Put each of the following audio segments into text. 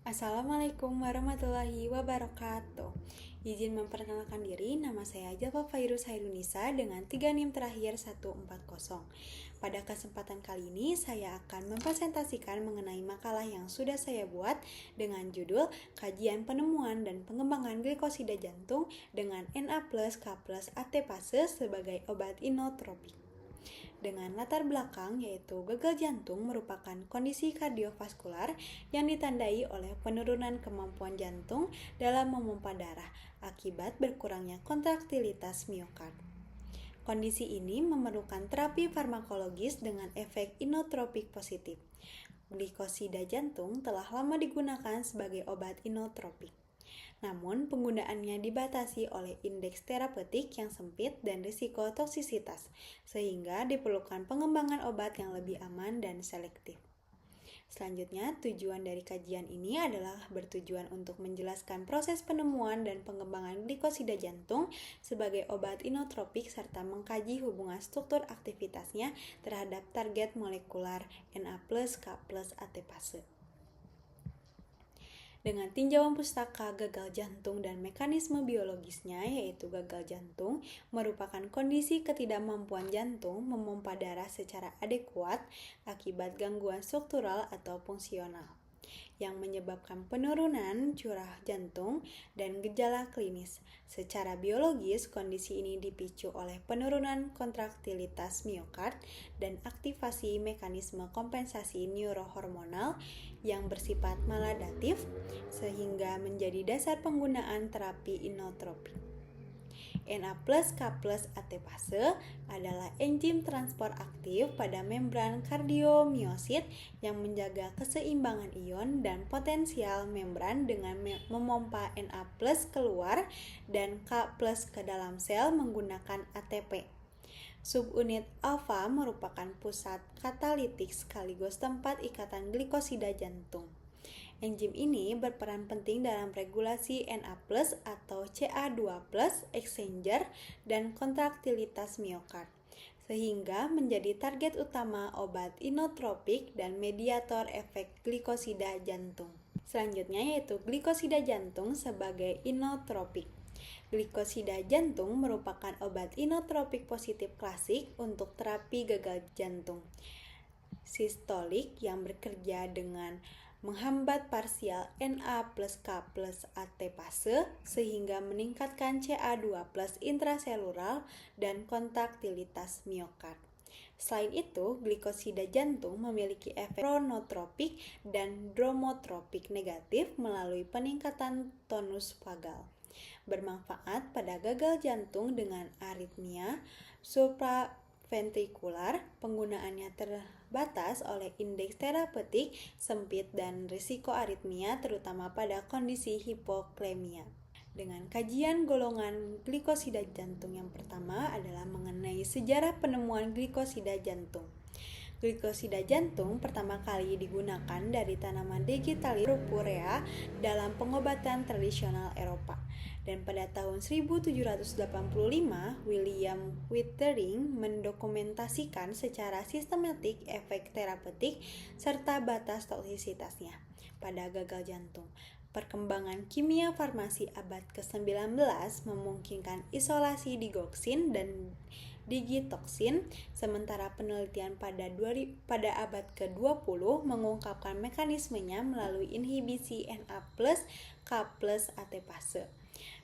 Assalamualaikum warahmatullahi wabarakatuh. Izin memperkenalkan diri, nama saya Jalfa Fairuz Hairunisa dengan 3 NIM terakhir 140. Pada kesempatan kali ini, saya akan mempresentasikan mengenai makalah yang sudah saya buat dengan judul Kajian Penemuan dan Pengembangan Glikosida Jantung dengan Na+, K+, ATPase sebagai obat inotropik. Dengan latar belakang yaitu gagal jantung merupakan kondisi kardiovaskular yang ditandai oleh penurunan kemampuan jantung dalam memompa darah akibat berkurangnya kontraktilitas miokard. Kondisi ini memerlukan terapi farmakologis dengan efek inotropik positif. Glikosida jantung telah lama digunakan sebagai obat inotropik. Namun, penggunaannya dibatasi oleh indeks terapeutik yang sempit dan risiko toksisitas, sehingga diperlukan pengembangan obat yang lebih aman dan selektif. Selanjutnya, tujuan dari kajian ini adalah bertujuan untuk menjelaskan proses penemuan dan pengembangan glikosida jantung sebagai obat inotropik serta mengkaji hubungan struktur aktivitasnya terhadap target molekular Na+, K+, ATPase. Dengan tinjauan pustaka gagal jantung dan mekanisme biologisnya, yaitu gagal jantung merupakan kondisi ketidakmampuan jantung memompa darah secara adekuat akibat gangguan struktural atau fungsional yang menyebabkan penurunan curah jantung dan gejala klinis. Secara biologis, kondisi ini dipicu oleh penurunan kontraktilitas miokard dan aktivasi mekanisme kompensasi neurohormonal yang bersifat maladatif sehingga menjadi dasar penggunaan terapi inotropik. Na+, K+, ATPase adalah enzim transport aktif pada membran kardiomiosit yang menjaga keseimbangan ion dan potensial membran dengan memompa Na+ keluar dan K+ ke dalam sel menggunakan ATP. Subunit alfa merupakan pusat katalitik sekaligus tempat ikatan glikosida jantung. Enzim ini berperan penting dalam regulasi Na+ atau Ca2+ exchanger dan kontraktilitas miokard, sehingga menjadi target utama obat inotropik dan mediator efek glikosida jantung. Selanjutnya yaitu glikosida jantung sebagai inotropik. Glikosida jantung merupakan obat inotropik positif klasik untuk terapi gagal jantung sistolik yang bekerja dengan menghambat parsial Na+, K+, ATPase sehingga meningkatkan Ca2+ intraselular dan kontraktilitas miokard. Selain itu, glikosida jantung memiliki efek chronotropik dan dromotropik negatif melalui peningkatan tonus vagal. Bermanfaat pada gagal jantung dengan aritmia supraventrikular, penggunaannya terbatas oleh indeks terapeutik sempit dan risiko aritmia terutama pada kondisi hipoklemia. Dengan kajian golongan glikosida jantung yang pertama adalah mengenai sejarah penemuan glikosida jantung. Glikosida jantung pertama kali digunakan dari tanaman Digitalis purpurea dalam pengobatan tradisional Eropa. Dan pada tahun 1785, William Withering mendokumentasikan secara sistematik efek terapeutik serta batas toksisitasnya pada gagal jantung. Perkembangan kimia farmasi abad ke-19 memungkinkan isolasi digoksin dan digitoksin, sementara penelitian pada abad ke-20 mengungkapkan mekanismenya melalui inhibisi Na+, K+, ATPase.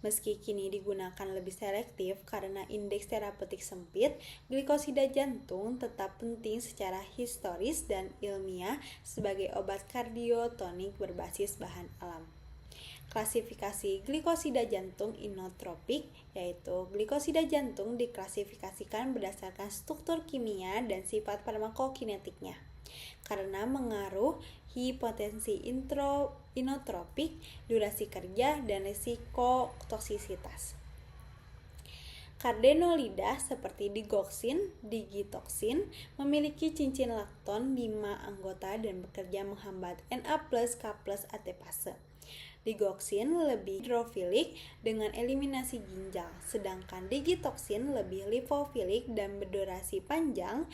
Meski kini digunakan lebih selektif karena indeks terapeutik sempit, glikosida jantung tetap penting secara historis dan ilmiah sebagai obat kardiotonik berbasis bahan alam. Klasifikasi glikosida jantung inotropik, yaitu glikosida jantung diklasifikasikan berdasarkan struktur kimia dan sifat farmakokinetiknya. Karena mengaruhi potensi inotropik, durasi kerja, dan risiko toksisitas. Cardenolida seperti digoksin, digitoksin memiliki cincin lakton 5 anggota dan bekerja menghambat Na+, K+, ATPase. Digoksin lebih hidrofilik dengan eliminasi ginjal, sedangkan digitoksin lebih lipofilik dan berdurasi panjang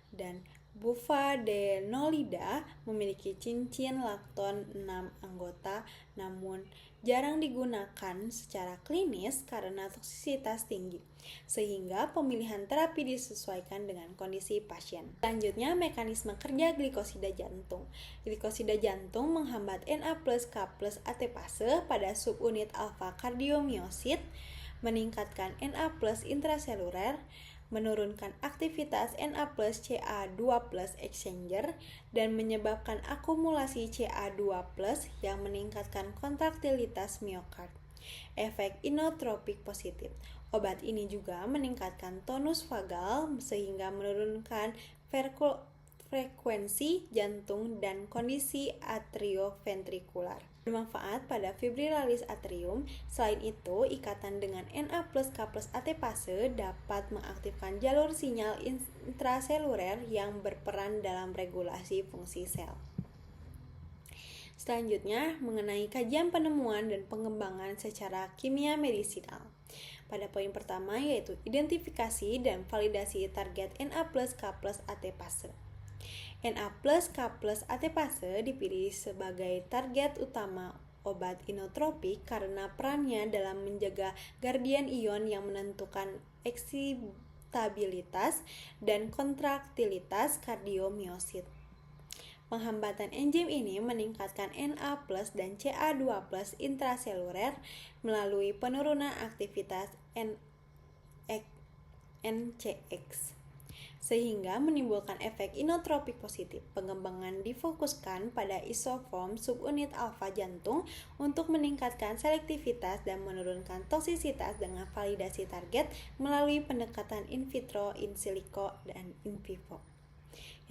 dan Buffadenolida memiliki cincin lakton 6 anggota, namun jarang digunakan secara klinis karena toksisitas tinggi, sehingga pemilihan terapi disesuaikan dengan kondisi pasien. Selanjutnya, mekanisme kerja glikosida jantung. Glikosida jantung menghambat Na+K+ ATPase pada subunit alfa kardiomyosit, meningkatkan Na+ intraseluler, menurunkan aktivitas Na+Ca2+ exchanger, dan menyebabkan akumulasi Ca2+ yang meningkatkan kontraktilitas miokard. Efek inotropik positif. Obat ini juga meningkatkan tonus vagal sehingga menurunkan frekuensi jantung dan kondisi atrioventrikular. Bermanfaat pada fibrillaris atrium. Selain itu, ikatan dengan Na+K+ ATPase dapat mengaktifkan jalur sinyal intraseluler yang berperan dalam regulasi fungsi sel. Selanjutnya, mengenai kajian penemuan dan pengembangan secara kimia medisinal. Pada poin pertama yaitu identifikasi dan validasi target Na+K+ ATPase. Na+K+ ATPase dipilih sebagai target utama obat inotropik karena perannya dalam menjaga guardian ion yang menentukan eksitabilitas dan kontraktilitas kardiomyosit. Penghambatan enzim ini meningkatkan Na+ dan Ca2+ intraseluler melalui penurunan aktivitas NCX, sehingga menimbulkan efek inotropik positif. Pengembangan difokuskan pada isoform subunit alfa jantung untuk meningkatkan selektivitas dan menurunkan toksisitas dengan validasi target melalui pendekatan in vitro, in silico, dan in vivo.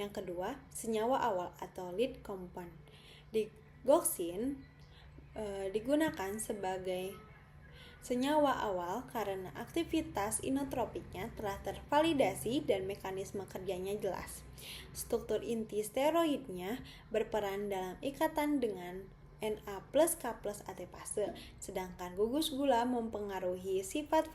Yang kedua, senyawa awal atau lead compound. Digoxin digunakan sebagai senyawa awal karena aktivitas inotropiknya telah tervalidasi dan mekanisme kerjanya jelas. Struktur inti steroidnya berperan dalam ikatan dengan Na+K+ ATPase, sedangkan gugus gula mempengaruhi sifat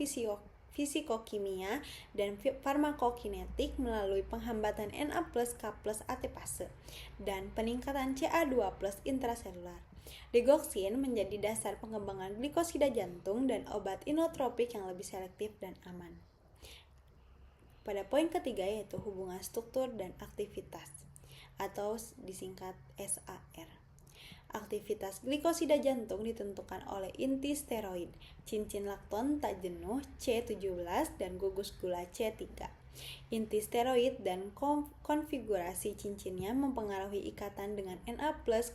fisikokimia dan farmakokinetik melalui penghambatan Na+K+ ATPase dan peningkatan Ca2+ intraselular. Digoxin menjadi dasar pengembangan glikosida jantung dan obat inotropik yang lebih selektif dan aman. Pada poin ketiga yaitu hubungan struktur dan aktivitas atau disingkat SAR. Aktivitas glikosida jantung ditentukan oleh inti steroid, cincin lakton tak jenuh C17 dan gugus gula C3. Inti steroid dan konfigurasi cincinnya mempengaruhi ikatan dengan Na+K+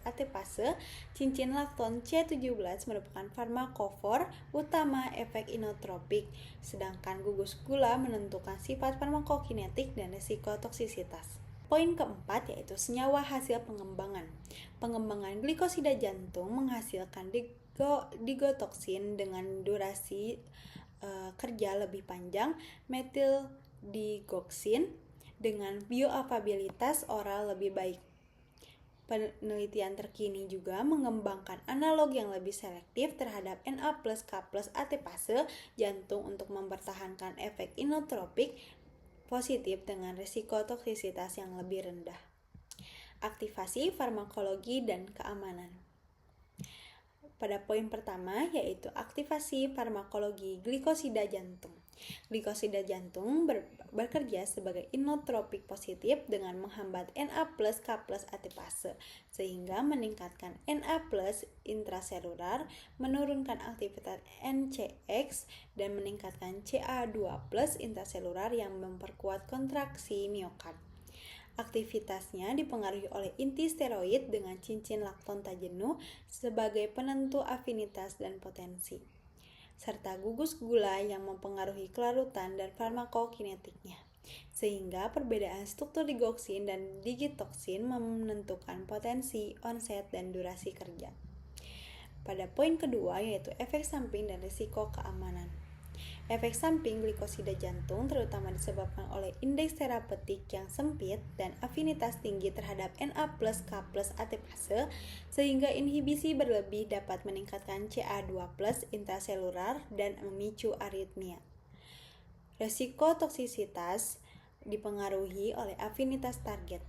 ATPase. Cincin lakton C17 merupakan farmakofor utama efek inotropik, sedangkan gugus gula menentukan sifat farmakokinetik dan risiko toksisitas. Poin keempat yaitu senyawa hasil pengembangan. Pengembangan glikosida jantung menghasilkan digotoksin dengan durasi kerja lebih panjang, metildigoxin dengan bioavailabilitas oral lebih baik. Penelitian terkini juga mengembangkan analog yang lebih selektif terhadap Na+K+ ATPase jantung untuk mempertahankan efek inotropik positif dengan risiko toksisitas yang lebih rendah. Aktivasi farmakologi dan keamanan. Pada poin pertama yaitu aktivasi farmakologi glikosida jantung. Glikosida jantung bekerja sebagai inotropik positif dengan menghambat Na+K+ ATPase sehingga meningkatkan Na+ intraselular, menurunkan aktivitas NCX, dan meningkatkan Ca2+ intraselular yang memperkuat kontraksi miokard. Aktivitasnya dipengaruhi oleh inti steroid dengan cincin lakton tak jenuh sebagai penentu afinitas dan potensi, serta gugus gula yang mempengaruhi kelarutan dan farmakokinetiknya, sehingga perbedaan struktur digoxin dan digitoxin menentukan potensi, onset, dan durasi kerja. Pada poin kedua yaitu efek samping dan risiko keamanan. Efek samping glikosida jantung terutama disebabkan oleh indeks terapeutik yang sempit dan afinitas tinggi terhadap Na+K+ ATPase, sehingga inhibisi berlebih dapat meningkatkan Ca2+ intraselular dan memicu aritmia. Resiko toksisitas dipengaruhi oleh afinitas target,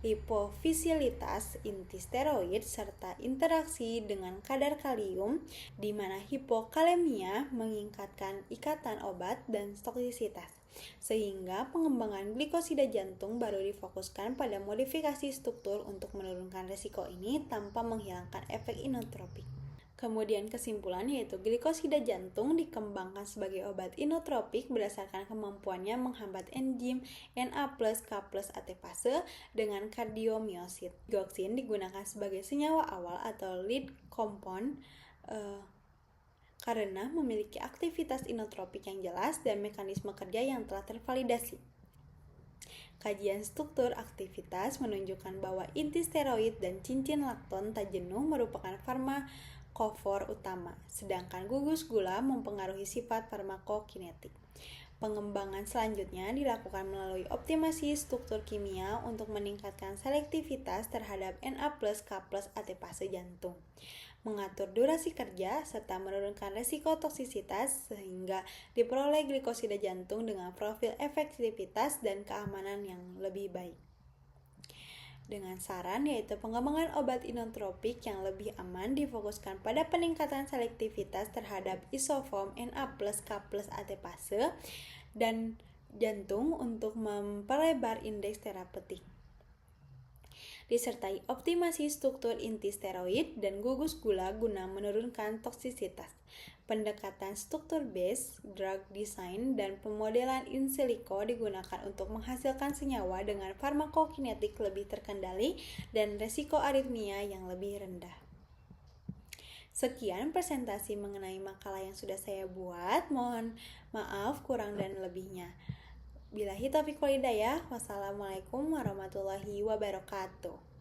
hipofisilitas inti steroid, serta interaksi dengan kadar kalium, di mana hipokalemia meningkatkan ikatan obat dan toksisitas, sehingga pengembangan glikosida jantung baru difokuskan pada modifikasi struktur untuk menurunkan risiko ini tanpa menghilangkan efek inotropik. Kemudian kesimpulan yaitu glikosida jantung dikembangkan sebagai obat inotropik berdasarkan kemampuannya menghambat enzim Na+K+ ATPase dengan kardiomyosit. Dioksin digunakan sebagai senyawa awal atau lead compound karena memiliki aktivitas inotropik yang jelas dan mekanisme kerja yang telah tervalidasi. Kajian struktur aktivitas menunjukkan bahwa inti steroid dan cincin lakton tak jenuh merupakan farmakofor utama, sedangkan gugus gula mempengaruhi sifat farmakokinetik. Pengembangan selanjutnya dilakukan melalui optimasi struktur kimia untuk meningkatkan selektivitas terhadap Na+K+ ATPase jantung, mengatur durasi kerja, serta menurunkan resiko toksisitas sehingga diperoleh glikosida jantung dengan profil efektivitas dan keamanan yang lebih baik. Dengan saran yaitu pengembangan obat inotropik yang lebih aman difokuskan pada peningkatan selektivitas terhadap isoform Na+K+ ATPase dan jantung untuk memperlebar indeks terapeutik, disertai optimasi struktur inti steroid dan gugus gula guna menurunkan toksisitas. Pendekatan struktur base, drug design, dan pemodelan in silico digunakan untuk menghasilkan senyawa dengan farmakokinetik lebih terkendali dan resiko aritmia yang lebih rendah. Sekian presentasi mengenai makalah yang sudah saya buat. Mohon maaf kurang dan lebihnya. Billahi taufiq wal hidayah. Wassalamualaikum warahmatullahi wabarakatuh.